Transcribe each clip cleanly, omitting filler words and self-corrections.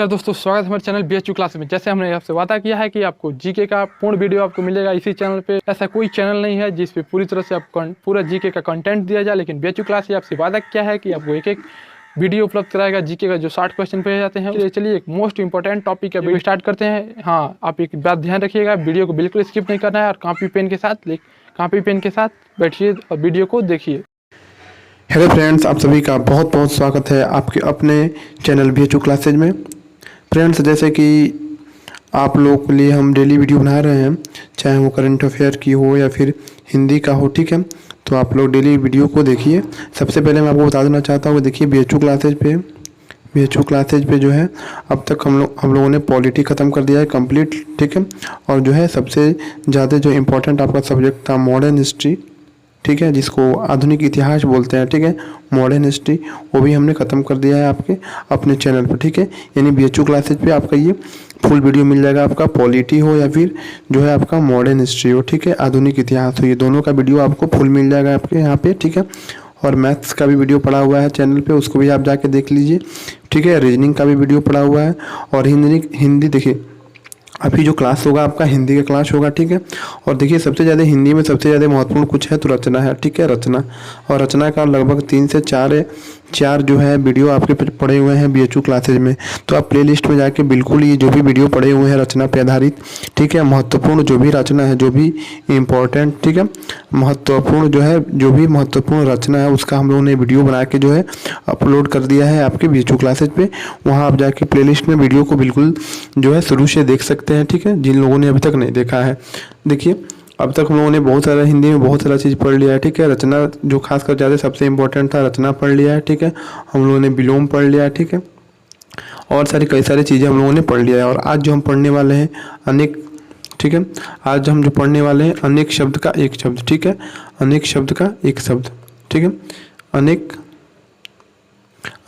नमस्कार दोस्तों, स्वागत है हमारे चैनल BHU क्लास में। जैसे हमने आपसे वादा किया है कि आपको जीके का पूर्ण वीडियो आपको मिलेगा इसी चैनल पे। ऐसा कोई चैनल नहीं है जिस पे पूरी तरह से आपको पूरा जीके का कंटेंट दिया जाए, लेकिन BHU क्लास ही आपसे वादा किया है कि आपको एक एक वीडियो उपलब्ध कराएगा जीके का, जो 60 क्वेश्चन पे जाते हैं। चलिए एक मोस्ट इंपॉर्टेंट टॉपिक का वीडियो स्टार्ट करते हैं। हाँ, आप एक बात ध्यान रखिएगा, वीडियो को बिल्कुल स्किप नहीं करना है और कॉपी पेन के साथ बैठिए और वीडियो को देखिए। हेलो फ्रेंड्स, आप सभी का बहुत बहुत स्वागत है आपके अपने चैनल BHU क्लासेज में। फ्रेंड्स, जैसे कि आप लोगों के लिए हम डेली वीडियो बना रहे हैं, चाहे वो करंट अफेयर की हो या फिर हिंदी का हो, ठीक है। तो आप लोग डेली वीडियो को देखिए। सबसे पहले मैं आपको बता देना चाहता हूँ, देखिए BHU क्लासेज पे जो है अब तक हम लोगों ने पॉलिटी ख़त्म कर दिया है कंप्लीट, ठीक है। और जो है सबसे ज़्यादा जो इम्पोर्टेंट आपका सब्जेक्ट था मॉडर्न हिस्ट्री, ठीक है, जिसको आधुनिक इतिहास बोलते हैं, ठीक है, मॉडर्न हिस्ट्री, वो भी हमने ख़त्म कर दिया है आपके अपने चैनल पर, ठीक है। यानी BHU क्लासेज पे आपका ये फुल वीडियो मिल जाएगा, आपका पॉलिटी हो या फिर जो है आपका मॉडर्न हिस्ट्री हो, ठीक है, आधुनिक इतिहास हो, ये दोनों का वीडियो आपको फुल मिल जाएगा आपके यहाँ पे, ठीक है। और मैथ्स का भी वीडियो पड़ा हुआ है चैनल पे, उसको भी आप जाके देख लीजिए, ठीक है। रीजनिंग का भी वीडियो पड़ा हुआ है। और हिंदी देखिए, अभी जो क्लास होगा आपका हिंदी का क्लास होगा, ठीक है। और देखिए सबसे ज़्यादा हिंदी में सबसे ज़्यादा महत्वपूर्ण कुछ है तो रचना है, ठीक है, रचना। और रचना का लगभग 3 से 4 जो है वीडियो आपके पड़े हुए हैं BHU क्लासेज में। तो आप प्लेलिस्ट में जाके बिल्कुल ये जो भी वीडियो पड़े हुए हैं रचना पे आधारित, ठीक है, महत्वपूर्ण जो भी रचना है, जो भी इम्पोर्टेंट, ठीक है, जो भी महत्वपूर्ण रचना है उसका हम लोगों ने वीडियो बना के जो है अपलोड कर दिया है आपके BHU क्लासेज पे। वहाँ आप जाके प्लेलिस्ट में वीडियो को बिल्कुल जो है शुरू से देख सकते हैं, ठीक है, जिन लोगों ने अभी तक नहीं देखा है। देखिए अब तक हम लोगों ने बहुत सारा हिंदी में बहुत सारा चीज़ पढ़ लिया है, ठीक है। रचना जो खासकर ज़्यादा सबसे इम्पोर्टेंट था, रचना पढ़ लिया है, ठीक है। हम लोगों ने विलोम पढ़ लिया है, ठीक है। और कई सारी चीज़ें हम लोगों ने पढ़ लिया है। और आज जो हम पढ़ने वाले हैं अनेक, ठीक है, आज हम जो पढ़ने वाले हैं अनेक शब्द का एक शब्द, ठीक है, अनेक शब्द का एक शब्द, ठीक है,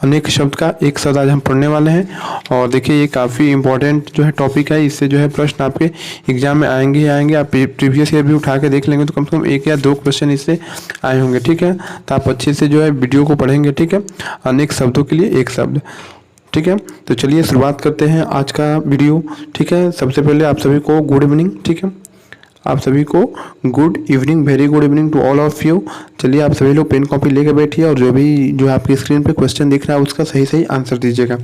अनेक शब्द का एक शब्द आज हम पढ़ने वाले हैं। और देखिए ये काफ़ी इंपॉर्टेंट जो है टॉपिक है, इससे जो है प्रश्न आपके एग्जाम में आएंगे ही आएंगे। आप प्रीवियस ईयर भी उठा के देख लेंगे तो कम से कम 1 या 2 क्वेश्चन इससे आए होंगे, ठीक है। तो आप अच्छे से जो है वीडियो को पढ़ेंगे, ठीक है। अनेक शब्दों के लिए एक शब्द, ठीक है। तो चलिए शुरुआत करते हैं आज का वीडियो, ठीक है। सबसे पहले आप सभी को गुड इवनिंग, ठीक है, आप सभी को good evening, very good evening to all of you. चलिए आप सभी लोग पेन कॉपी लेके बैठिए और जो आपकी स्क्रीन पे क्वेश्चन दिख रहा है उसका सही सही आंसर दीजिएगा।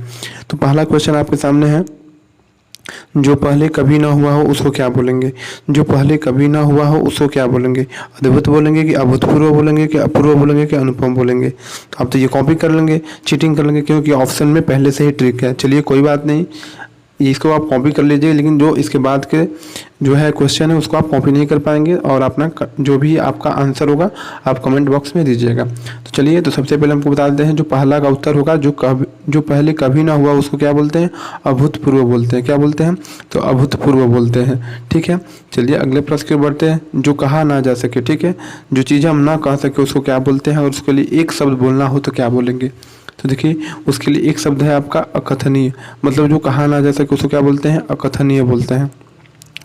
तो पहला क्वेश्चन आपके सामने है, जो पहले कभी ना हुआ हो उसको क्या बोलेंगे? जो पहले कभी ना हुआ हो उसको क्या बोलेंगे? अद्भुत बोलेंगे कि अभूतपूर्व बोलेंगे कि अपूर्व बोलेंगे कि अनुपम बोलेंगे? तो आप तो ये कॉपी कर लेंगे, चीटिंग कर लेंगे, क्योंकि ऑप्शन में पहले से ही ट्रिक है। चलिए कोई बात नहीं, इसको आप कॉपी कर लीजिए, लेकिन जो इसके बाद के जो है क्वेश्चन है उसको आप कॉपी नहीं कर पाएंगे और अपना जो भी आपका आंसर होगा आप कमेंट बॉक्स में दीजिएगा। तो चलिए, तो सबसे पहले हमको बता देते हैं, जो पहला का उत्तर होगा, जो पहले कभी ना हुआ उसको क्या बोलते हैं? अभूतपूर्व बोलते हैं। क्या बोलते हैं? तो अभूतपूर्व बोलते हैं, ठीक है। चलिए अगले प्रश्न की ओर बढ़ते हैं। जो कहा ना जा सके, ठीक है, जो चीज़ हम ना कह सके उसको क्या बोलते हैं? और उसके लिए एक शब्द बोलना हो तो क्या बोलेंगे? तो देखिए उसके लिए एक शब्द है आपका अकथनीय, मतलब जो कहा ना जा सके उसको क्या बोलते हैं? अकथनीय बोलते हैं,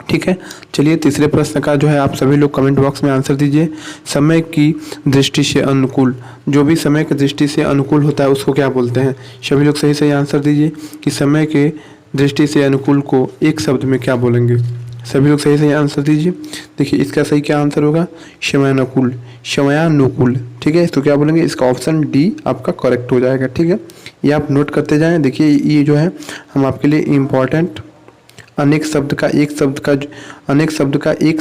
ठीक है। चलिए तीसरे प्रश्न का जो है आप सभी लोग कमेंट बॉक्स में आंसर दीजिए। समय की दृष्टि से अनुकूल, जो भी समय की दृष्टि से अनुकूल होता है उसको क्या बोलते हैं? सभी लोग सही सही आंसर दीजिए कि समय के दृष्टि से अनुकूल को एक शब्द में क्या बोलेंगे? सभी लोग सही सही आंसर दीजिए। देखिए इसका सही क्या आंसर होगा? समयानुकूल, समयानुकूल, ठीक है। तो क्या बोलेंगे? इसका ऑप्शन डी आपका करेक्ट हो जाएगा, ठीक है। ये आप नोट करते जाएं। देखिए ये जो है हम आपके लिए इम्पॉर्टेंट अनेक शब्द का एक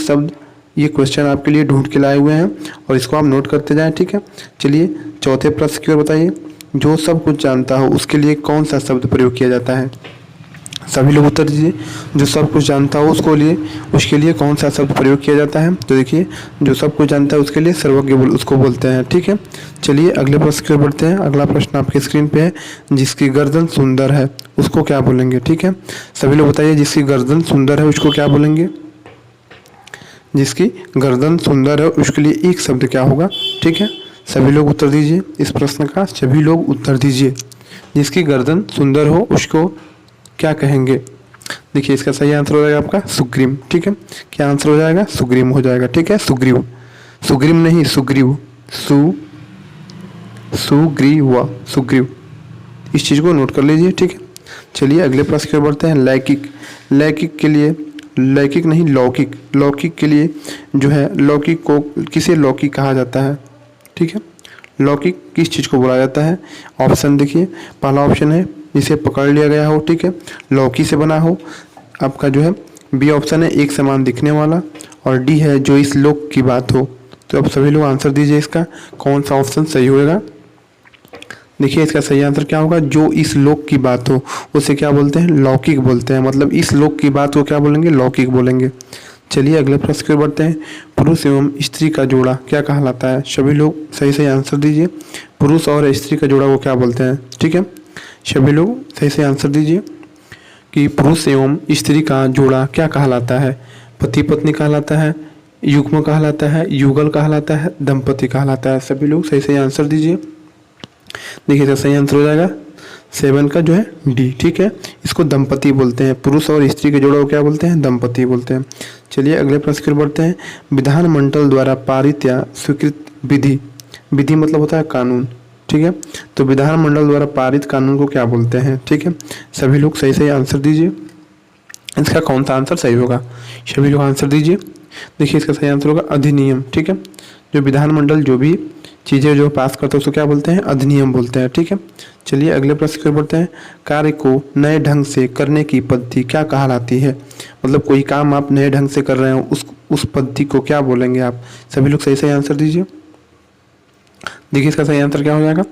शब्द ये क्वेश्चन आपके लिए ढूंढ के लाए हुए हैं और इसको आप नोट करते जाएं, ठीक है। चलिए चौथे प्रश्न की ओर बताइए। जो सब कुछ जानता हो उसके लिए कौन सा शब्द प्रयोग किया जाता है? सभी लोग उत्तर दीजिए। जो सब कुछ जानता हो उसके लिए कौन सा शब्द प्रयोग किया जाता है? तो देखिए जो सब कुछ जानता है उसके लिए सर्वज्ञ उसको बोलते हैं, ठीक है। चलिए अगले प्रश्न की ओर बढ़ते हैं। अगला प्रश्न आपकी स्क्रीन पे है, जिसकी गर्दन सुंदर है उसको क्या बोलेंगे? ठीक है, सभी लोग बताइए, जिसकी गर्दन सुंदर है उसको क्या बोलेंगे? जिसकी गर्दन सुंदर है उसके लिए एक शब्द क्या होगा? ठीक है, सभी लोग उत्तर दीजिए। इस प्रश्न का सभी लोग उत्तर दीजिए। जिसकी गर्दन सुंदर हो उसको क्या कहेंगे? देखिए इसका सही आंसर हो जाएगा आपका सुग्रीव, ठीक है। क्या आंसर हो जाएगा? सुग्रीव हो जाएगा, ठीक है। सुग्रीव, सुग्रीव नहीं सुग्रीव, सुग्रीव। इस चीज़ को नोट कर लीजिए, ठीक है। चलिए अगले प्रश्न की ओर बढ़ते हैं। लैकिक, लैकिक के लिए, लैकिक नहीं लौकिक, लौकिक के लिए जो है लौकिक को किसे लौकिक कहा जाता है? ठीक है, लौकिक किस चीज़ को बोला जाता है? ऑप्शन देखिए, पहला ऑप्शन है जिसे पकड़ लिया गया हो, ठीक है, लौकी से बना हो। आपका जो है बी ऑप्शन है एक समान दिखने वाला, और डी है जो इस लोक की बात हो। तो अब सभी लोग आंसर दीजिए, इसका कौन सा ऑप्शन सही होगा? देखिए इसका सही आंसर क्या होगा? जो इस लोक की बात हो उसे क्या बोलते हैं? लौकिक बोलते हैं। मतलब इस लोक की बात को क्या बोलेंगे? लौकिक बोलेंगे। चलिए अगले प्रश्न की ओर बढ़ते हैं। पुरुष एवं स्त्री का जोड़ा क्या कहलाता है? सभी लोग सही सही आंसर दीजिए। पुरुष और स्त्री का जोड़ा को क्या बोलते हैं? ठीक है, सभी लोग सही सही आंसर दीजिए कि पुरुष एवं स्त्री का जोड़ा क्या कहलाता है? पति पत्नी कहलाता है, युग्म कहलाता है, युगल कहलाता है, दंपति कहलाता है। सभी लोग सही सही आंसर दीजिए। देखिए इसका सही आंसर हो जाएगा 7 का जो है डी। ठीक है, इसको दंपति बोलते हैं। पुरुष और स्त्री के जोड़ा को क्या बोलते हैं? दंपति बोलते हैं। चलिए अगले प्रश्न की ओर बढ़ते हैं। विधानमंडल द्वारा पारित या स्वीकृत विधि, विधि मतलब होता है कानून, ठीक है, तो विधानमंडल द्वारा पारित कानून को क्या बोलते हैं? ठीक है, सभी लोग सही सही आंसर दीजिए। इसका कौन सा आंसर सही होगा? सभी लोग आंसर दीजिए। देखिए इसका सही आंसर होगा अधिनियम। ठीक है, जो विधानमंडल जो भी चीज़ें जो पास करते हैं उसको क्या बोलते हैं? अधिनियम बोलते हैं। ठीक है, चलिए अगले प्रश्न की ओर बढ़ते हैं। कार्य को नए ढंग से करने की पद्धति क्या कहलाती है? मतलब कोई काम आप नए ढंग से कर रहे हो उस पद्धति को क्या बोलेंगे आप? सभी लोग सही सही आंसर दीजिए। देखिए इसका सही आंसर क्या हो जाएगा?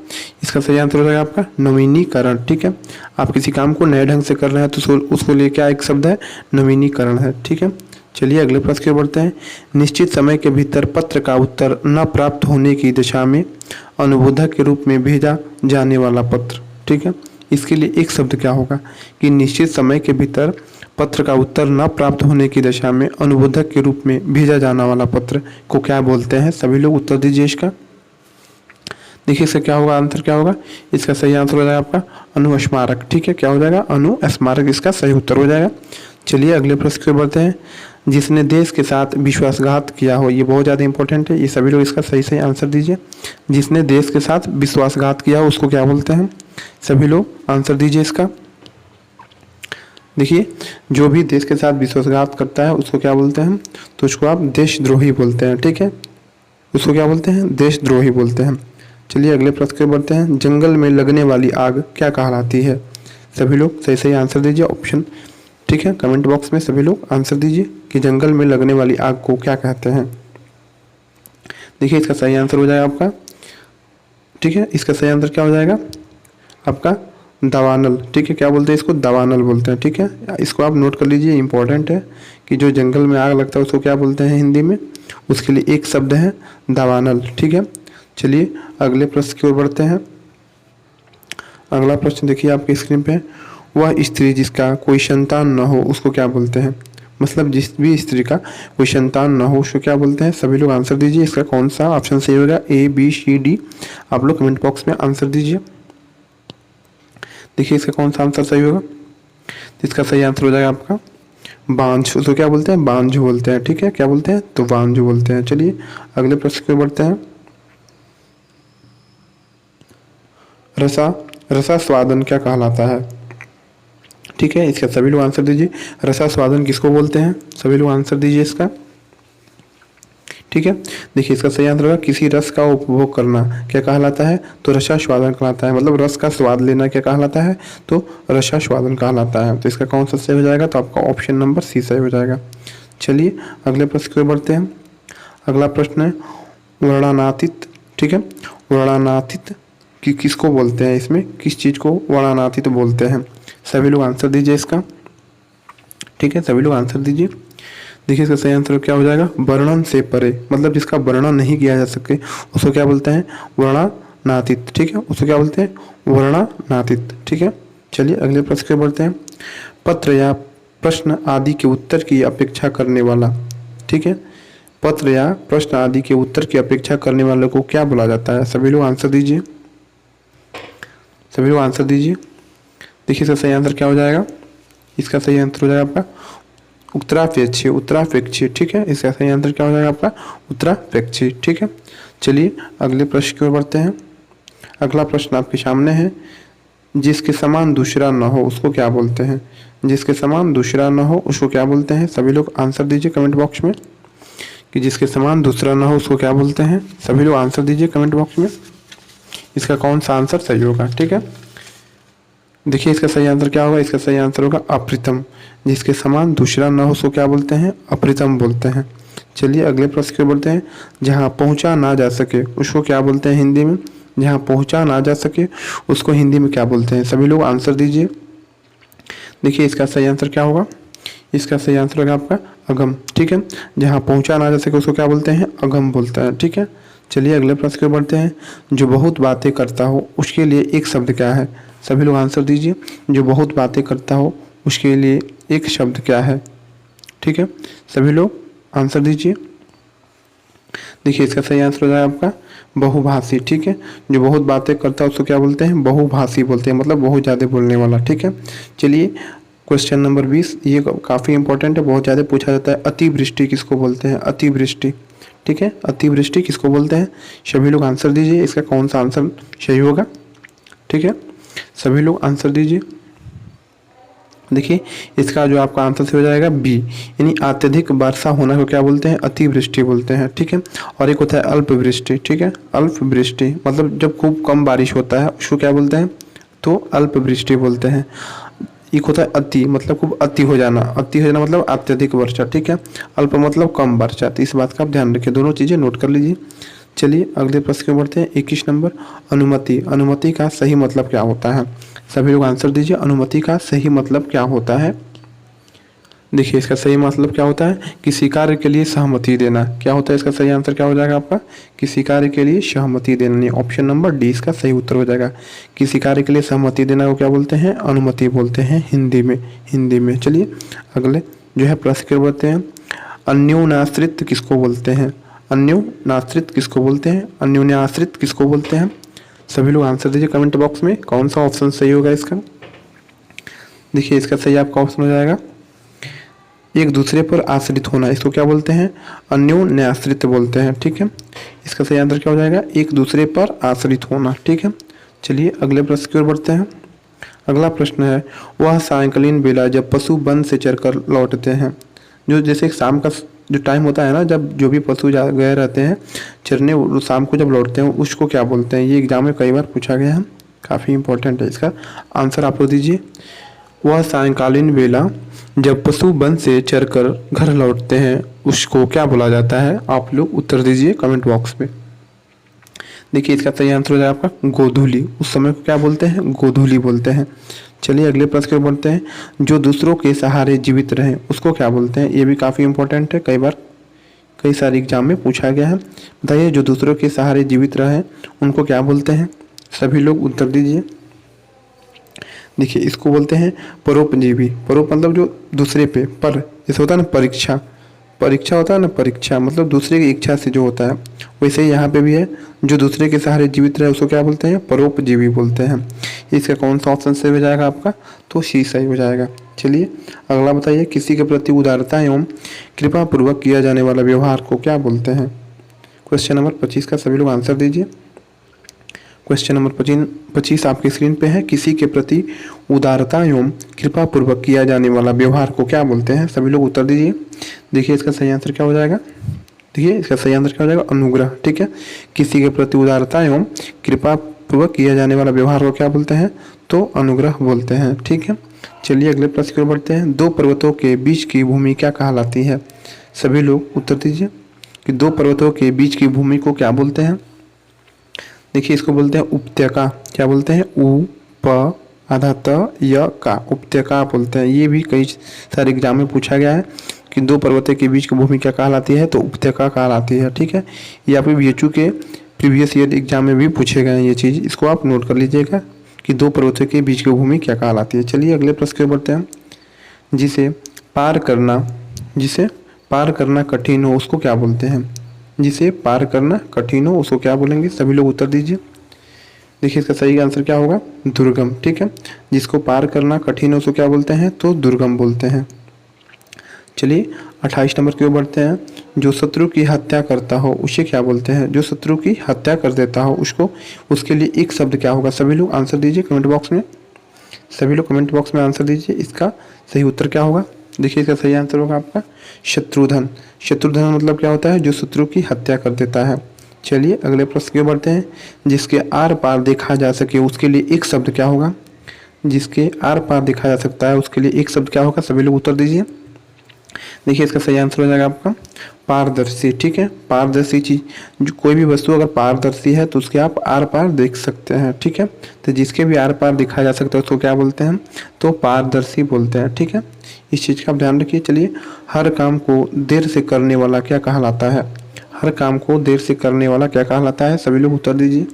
इसका सही आंसर हो जाएगा आपका नवीनीकरण। ठीक है, आप किसी काम को नए ढंग से कर रहे हैं तो उसको लिए क्या एक शब्द है? नवीनीकरण है। ठीक है, चलिए अगले प्रश्न की ओर बढ़ते हैं। निश्चित समय के भीतर पत्र का उत्तर न प्राप्त होने की दशा में अनुबोधक के रूप में भेजा जाने वाला पत्र। ठीक है, इसके लिए एक शब्द क्या होगा कि निश्चित समय के भीतर पत्र का उत्तर न प्राप्त होने की दशा में अनुबोधक के रूप में भेजा जाने वाला पत्र को क्या बोलते हैं? सभी लोग उत्तर दीजिए इसका। देखिए इसका क्या होगा? आंसर क्या होगा? इसका सही आंसर हो जाएगा आपका अनुस्मारक। ठीक है, क्या हो जाएगा? अनुस्मारक इसका सही उत्तर हो जाएगा। चलिए अगले प्रश्न की ओर बढ़ते हैं। जिसने देश के साथ विश्वासघात किया हो, ये बहुत ज़्यादा इंपॉर्टेंट है, ये सभी लोग इसका सही सही आंसर दीजिए। जिसने देश के साथ विश्वासघात किया हो उसको क्या बोलते हैं? सभी लोग आंसर दीजिए इसका। देखिए जो भी देश के साथ विश्वासघात करता है उसको क्या बोलते हैं? तो उसको आप देशद्रोही बोलते हैं। ठीक है, उसको क्या बोलते हैं? देशद्रोही बोलते हैं। चलिए अगले प्रश्न की ओर बढ़ते हैं। जंगल में लगने वाली आग क्या कहलाती है? सभी लोग सही सही आंसर दीजिए ऑप्शन। ठीक है, कमेंट बॉक्स में सभी लोग आंसर दीजिए कि जंगल में लगने वाली आग को क्या कहते हैं। देखिए इसका सही आंसर हो जाएगा आपका, ठीक है, इसका सही आंसर क्या हो जाएगा आपका? दावानल। ठीक है, क्या बोलते हैं इसको? दावानल बोलते हैं। ठीक है, इसको आप नोट कर लीजिए, इंपॉर्टेंट है कि जो जंगल में आग लगता है उसको क्या बोलते हैं हिंदी में? उसके लिए एक शब्द है दावानल। ठीक है, चलिए अगले प्रश्न की ओर बढ़ते हैं। अगला प्रश्न देखिए आपकी स्क्रीन पे। वह स्त्री जिसका कोई संतान न हो उसको क्या बोलते हैं? मतलब जिस भी स्त्री का कोई संतान न हो उसको क्या बोलते हैं? सभी लोग आंसर दीजिए। इसका कौन सा ऑप्शन सही होगा? ए, बी, सी, डी। आप लोग कमेंट बॉक्स में आंसर दीजिए। देखिए इसका कौन सा आंसर सही होगा? इसका सही आंसर हो जाएगा आपका बांझ। उसको क्या बोलते हैं? बांझ बोलते हैं। ठीक है, क्या बोलते हैं? तो बांझ बोलते हैं। चलिए अगले प्रश्न की ओर बढ़ते हैं। रसास्वादन क्या कहलाता है? ठीक है, इसका सभी लोग आंसर दीजिए। रसास्वादन किसको बोलते हैं? सभी लोग आंसर दीजिए इसका। ठीक है, देखिए इसका सही आंसर होगा किसी रस का उपभोग करना क्या कहलाता है? तो रसास्वादन कहलाता है। मतलब रस का स्वाद लेना क्या कहलाता है? तो रसास्वादन कहलाता है। तो इसका कौन सा सही हो जाएगा? तो आपका ऑप्शन नंबर सी सही हो जाएगा। चलिए अगले प्रश्न की ओर बढ़ते हैं। अगला प्रश्न है वर्णनातीत। ठीक है, वर्णनातीत कि किसको बोलते हैं? इसमें किस चीज़ को वर्णनातीत बोलते हैं? सभी लोग आंसर दीजिए इसका। ठीक है, सभी लोग आंसर दीजिए। देखिए इसका सही आंसर क्या हो जाएगा? वर्णन से परे, मतलब जिसका वर्णन नहीं किया जा सके उसको क्या बोलते हैं? वर्णनातीत। ठीक है, उसको क्या बोलते हैं? वर्णनातीत। ठीक है, चलिए अगले प्रश्न पे बढ़ते हैं। पत्र या प्रश्न आदि के उत्तर की अपेक्षा करने वाला। ठीक है, पत्र या प्रश्न आदि के उत्तर की अपेक्षा करने वाले को क्या बोला जाता है? सभी लोग आंसर दीजिए। सभी लोग आंसर दीजिए। देखिए इसका सही आंसर क्या हो जाएगा? इसका सही आंसर हो जाएगा आपका उत्तरापेक्षी। उत्तरापेक्षी। ठीक है, इसका सही आंसर क्या हो जाएगा आपका? उत्तरापेक्षी। ठीक है, चलिए अगले प्रश्न की ओर बढ़ते हैं। अगला प्रश्न आपके सामने है। जिसके समान दूसरा न हो उसको क्या बोलते हैं? जिसके समान दूसरा न हो उसको क्या बोलते हैं? सभी लोग आंसर दीजिए कमेंट बॉक्स में कि जिसके समान दूसरा न हो उसको क्या बोलते हैं। सभी लोग आंसर दीजिए कमेंट बॉक्स में, इसका कौन सा आंसर सही होगा। ठीक है, देखिए इसका सही आंसर क्या होगा। इसका सही आंसर होगा अप्रितम। जिसके समान दूसरा न हो उसको क्या बोलते हैं? अप्रितम बोलते हैं। चलिए अगले प्रश्न को बोलते हैं, जहाँ पहुँचा ना जा सके उसको क्या बोलते हैं हिंदी में? जहाँ पहुँचा ना जा सके उसको हिंदी में क्या बोलते हैं? सभी लोग आंसर दीजिए। देखिए इसका सही आंसर क्या होगा। इसका सही आंसर होगा आपका अगम। ठीक है, जहाँ पहुँचा ना जा सके उसको क्या बोलते हैं? अगम बोलते हैं। ठीक है, चलिए अगले प्रश्न को बढ़ते हैं, जो बहुत बातें करता हो उसके लिए एक शब्द क्या है? सभी लोग आंसर दीजिए। जो बहुत बातें करता हो उसके लिए एक शब्द क्या है? ठीक है, सभी लोग आंसर दीजिए। देखिए इसका सही आंसर हो जाएगा आपका बहुभाषी। ठीक है, जो बहुत बातें करता है उसको क्या बोलते हैं? बहुभाषी बोलते हैं, मतलब बहुत ज़्यादा बोलने वाला। ठीक है, चलिए क्वेश्चन नंबर 20, ये काफ़ी इंपॉर्टेंट है, बहुत ज़्यादा पूछा जाता है। अतिवृष्टि किसको बोलते हैं? अतिवृष्टि। ठीक है, अतिवृष्टि किसको बोलते हैं? सभी लोग आंसर दीजिए, इसका कौन सा आंसर सही होगा। ठीक है, सभी लोग आंसर दीजिए। देखिए इसका जो आपका आंसर से हो जाएगा बी, यानी अत्यधिक वर्षा होना को क्या बोलते हैं? अतिवृष्टि बोलते हैं। ठीक है, और एक होता है अल्पवृष्टि। ठीक है, अल्पवृष्टि मतलब जब खूब कम बारिश होता है उसको क्या बोलते हैं? तो अल्पवृष्टि बोलते हैं। एक होता है अति, मतलब खूब अति हो जाना। अति हो जाना मतलब अत्यधिक वर्षा। ठीक है, अल्प मतलब कम वर्षा। तो इस बात का आप ध्यान रखिए, दोनों चीज़ें नोट कर लीजिए। चलिए अगले प्रश्न को बढ़ते हैं। 21 नंबर, अनुमति। अनुमति का सही मतलब क्या होता है? सभी लोग आंसर दीजिए। अनुमति का सही मतलब क्या होता है? देखिए इसका सही मतलब क्या होता है? किसी कार्य के लिए सहमति देना। क्या होता है इसका सही आंसर क्या हो जाएगा आपका? किसी कार्य के लिए सहमति देना। ऑप्शन नंबर डी इसका सही उत्तर हो जाएगा। किसी कार्य के लिए सहमति देना को क्या बोलते हैं? अनुमति बोलते हैं हिंदी में। हिंदी में। चलिए अगले जो है प्रश्न को बढ़ते हैं। अन्योन्याश्रित किसको बोलते हैं? अन्योन्याश्रित किसको बोलते हैं? अन्योन्याश्रित किसको बोलते हैं? सभी लोग आंसर दीजिए कमेंट बॉक्स में, कौन सा ऑप्शन सही होगा इसका। देखिए इसका सही आपका ऑप्शन हो जाएगा एक दूसरे पर आश्रित होना। इसको क्या बोलते हैं? अन्योन्याश्रित बोलते हैं। ठीक है, इसका सही आंसर क्या हो जाएगा? एक दूसरे पर आश्रित होना। ठीक है, चलिए अगले प्रश्न की ओर बढ़ते हैं। अगला प्रश्न है, वह सायंकालीन बेला जब पशु वन से चरकर लौटते हैं। जो जैसे शाम का जो टाइम होता है ना, जब जो भी पशु गए रहते हैं चरने, वो शाम को जब लौटते हैं उसको क्या बोलते हैं? ये एग्जाम में कई बार पूछा गया है, काफ़ी इंपॉर्टेंट है। इसका आंसर आप लोग दीजिए। वह सायंकालीन बेला जब पशु वन से चरकर घर लौटते हैं उसको क्या बोला जाता है? आप लोग उत्तर दीजिए कमेंट बॉक्स में। देखिए इसका सही आंसर हो जाएगा आपका गोधूली। उस समय को क्या बोलते हैं? गोधूली बोलते हैं। चलिए अगले प्रश्न की ओर बढ़ते हैं। जो दूसरों के सहारे जीवित रहें उसको क्या बोलते हैं? ये भी काफ़ी इंपॉर्टेंट है, कई बार कई सारे एग्जाम में पूछा गया है। बताइए, जो दूसरों के सहारे जीवित रहें उनको क्या बोलते हैं? सभी लोग उत्तर दीजिए। देखिए इसको बोलते हैं परोपजीवी। परोप मतलब जो दूसरे पे, पर जैसे होता है ना परीक्षा, परीक्षा होता है ना, परीक्षा मतलब दूसरे की इच्छा से जो होता है, वैसे ही यहाँ पे भी है। जो दूसरे के सहारे जीवित रहे उसको क्या बोलते हैं? परोपजीवी बोलते हैं। इसका कौन सा ऑप्शन सही हो जाएगा आपका? तो सी सही हो जाएगा। चलिए अगला बताइए, किसी के प्रति उदारता एवं कृपा पूर्वक किया जाने वाला व्यवहार को क्या बोलते हैं? क्वेश्चन नंबर 25 का सभी लोग आंसर दीजिए। क्वेश्चन नंबर 25 आपकी स्क्रीन पे है। किसी के प्रति उदारता एवं कृपा पूर्वक किया जाने वाला व्यवहार को क्या बोलते हैं? सभी लोग उत्तर दीजिए। देखिए इसका सही आंसर क्या हो जाएगा? देखिए इसका सही आंसर क्या हो जाएगा? अनुग्रह। ठीक है, किसी के प्रति उदारता एवं कृपा पूर्वक किया जाने वाला व्यवहार को क्या बोलते हैं? तो अनुग्रह बोलते हैं। ठीक है, चलिए अगले प्रश्न की ओर बढ़ते हैं। दो पर्वतों के बीच की भूमि क्या कहलाती है? सभी लोग उत्तर दीजिए कि दो पर्वतों के बीच की भूमि को क्या बोलते हैं? देखिए इसको बोलते हैं उपत्यका। क्या बोलते हैं? उ प आधा त य का, उपत्यका बोलते हैं। ये भी कई सारे एग्जाम में पूछा गया है कि दो पर्वतों के बीच की भूमि क्या कहलाती है? तो उपत्यका कहलाती है। ठीक है, ये आपके बीएचयू के प्रीवियस ईयर एग्जाम में भी पूछे गए हैं ये चीज़, इसको आप नोट कर लीजिएगा कि दो पर्वतों के बीच की भूमि क्या कहलाती है। चलिए अगले प्रश्न की ओर बढ़ते हैं। जिसे पार करना कठिन हो उसको क्या बोलते हैं? जिसे पार करना कठिन हो उसको क्या बोलेंगे? सभी लोग उत्तर दीजिए। देखिए इसका सही आंसर क्या होगा? दुर्गम। ठीक है, जिसको पार करना कठिन हो उसको क्या बोलते हैं? तो दुर्गम बोलते हैं। चलिए 28 नंबर की ओर बढ़ते हैं। जो शत्रु की हत्या करता हो उसे क्या बोलते हैं? जो शत्रु की हत्या कर देता हो उसको, उसके लिए एक शब्द क्या होगा? सभी लोग आंसर दीजिए कमेंट बॉक्स में। सभी लोग कमेंट बॉक्स में आंसर दीजिए, इसका सही उत्तर क्या होगा। देखिए इसका सही आंसर होगा आपका शत्रुघ्न। शत्रुघ्न मतलब क्या होता है, जो शत्रु की हत्या कर देता है। चलिए अगले प्रश्न की ओर बढ़ते हैं। जिसके आर पार देखा जा सके उसके लिए एक शब्द क्या होगा। जिसके आर पार देखा जा सकता है उसके लिए एक शब्द क्या होगा, सभी लोग उत्तर दीजिए। देखिए इसका सही आंसर हो जाएगा आपका पारदर्शी। ठीक है, पारदर्शी चीज, जो कोई भी वस्तु अगर पारदर्शी है तो उसके आप आर पार देख सकते हैं। ठीक है, तो जिसके भी आर पार दिखा जा सकता है उसको क्या बोलते हैं, तो पारदर्शी बोलते हैं। ठीक है, इस चीज का आप ध्यान रखिए। चलिए, हर काम को देर से करने वाला क्या कहलाता है। हर काम को देर से करने वाला क्या कहलाता है, सभी लोग उत्तर दीजिए।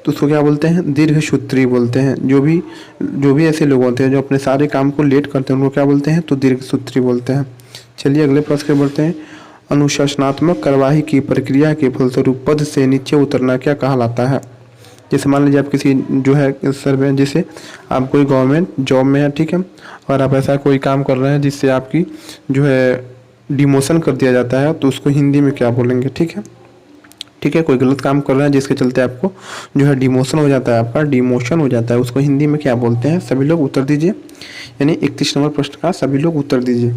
तो उसको क्या बोलते हैं, दीर्घसूत्री बोलते हैं। जो भी ऐसे लोग होते हैं जो अपने सारे काम को लेट करते हैं उनको क्या बोलते हैं, तो दीर्घसूत्री बोलते हैं। चलिए अगले प्रश्न की ओर बढ़ते हैं। अनुशासनात्मक कार्यवाही की प्रक्रिया के फलस्वरूप पद से नीचे उतरना क्या कहलाता है। जैसे मान लीजिए आप किसी जो है सर्वे, जैसे आप कोई गवर्नमेंट जॉब में है, ठीक है, और आप ऐसा कोई काम कर रहे हैं जिससे आपकी जो है डिमोशन कर दिया जाता है, तो उसको हिंदी में क्या बोलेंगे। ठीक है, ठीक है, कोई गलत काम कर रहे हैं जिसके चलते आपको जो है डिमोशन हो जाता है, आपका डिमोशन हो जाता है, उसको हिंदी में क्या बोलते हैं, सभी लोग उत्तर दीजिए। यानी 31 नंबर प्रश्न का सभी लोग उत्तर दीजिए।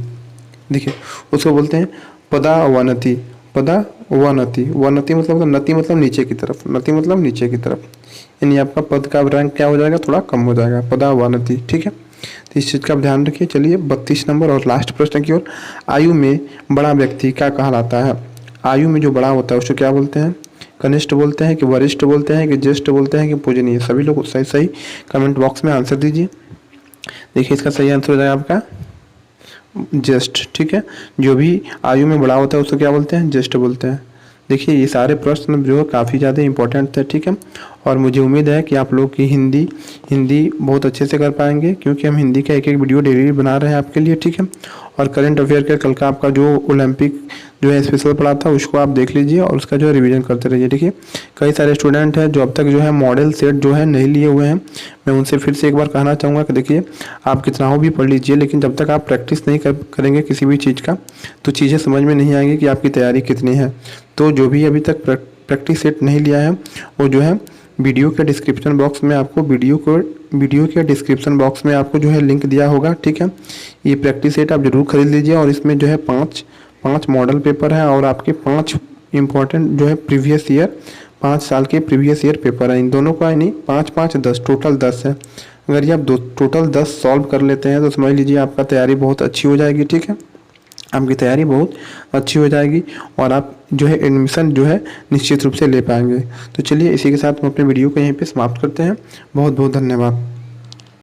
देखिए उसको बोलते हैं पदावनति। पदावनति, वनति मतलब नति मतलब नीचे की तरफ, नति मतलब नीचे की तरफ, यानी आपका पद का रैंक क्या हो जाएगा, थोड़ा कम हो जाएगा, पदावनति। ठीक है, तो इस चीज़ का आप ध्यान रखिए। चलिए 32 नंबर और लास्ट प्रश्न की ओर। आयु में बड़ा व्यक्ति क्या कहलाता है। आयु में जो बड़ा होता है उसको क्या बोलते हैं, कनिष्ठ बोलते हैं कि वरिष्ठ बोलते हैं कि ज्येष्ठ बोलते हैं कि पूजनीय। सभी लोग सही सही कमेंट बॉक्स में आंसर दीजिए। देखिए इसका सही आंसर हो जाएगा आपका ज्येष्ठ। ठीक है, जो भी आयु में बड़ा होता है उसको क्या बोलते हैं, ज्येष्ठ बोलते हैं। देखिए ये सारे प्रश्न जो है काफ़ी ज़्यादा इंपॉर्टेंट थे। ठीक है, और मुझे उम्मीद है कि आप लोग की हिंदी बहुत अच्छे से कर पाएंगे, क्योंकि हम हिंदी का एक एक वीडियो डेली बना रहे हैं आपके लिए। ठीक है, और करंट अफेयर का कल का आपका जो ओलंपिक जो है स्पेशल पढ़ा था उसको आप देख लीजिए और उसका जो है रिवीजन करते रहिए। देखिए कई सारे स्टूडेंट हैं जो अब तक जो है मॉडल सेट जो है नहीं लिए हुए हैं, मैं उनसे फिर से एक बार कहना चाहूँगा कि देखिए आप कितना हो भी पढ़ लीजिए, लेकिन जब तक आप प्रैक्टिस नहीं करेंगे किसी भी चीज़ का तो चीज़ें समझ में नहीं आएंगी कि आपकी तैयारी कितनी है। तो जो भी अभी तक प्रैक्टिस सेट नहीं लिया है वो जो है वीडियो के डिस्क्रिप्शन बॉक्स में आपको वीडियो के डिस्क्रिप्शन बॉक्स में आपको जो है लिंक दिया होगा। ठीक है, ये प्रैक्टिस सेट आप जरूर खरीद लीजिए, और इसमें जो है पाँच मॉडल पेपर है और आपके 5 इम्पॉर्टेंट जो है प्रीवियस ईयर 5 साल के प्रीवियस ईयर पेपर है। इन दोनों का यानी 5 5 10 टोटल 10 है। अगर ये आप टोटल 10 सॉल्व कर लेते हैं तो समझ लीजिए आपका तैयारी बहुत अच्छी हो जाएगी। ठीक है, आपकी तैयारी बहुत अच्छी हो जाएगी और आप जो है एडमिशन जो है निश्चित रूप से ले पाएंगे। तो चलिए इसी के साथ हम अपने वीडियो को यहीं पे समाप्त करते हैं। बहुत बहुत धन्यवाद।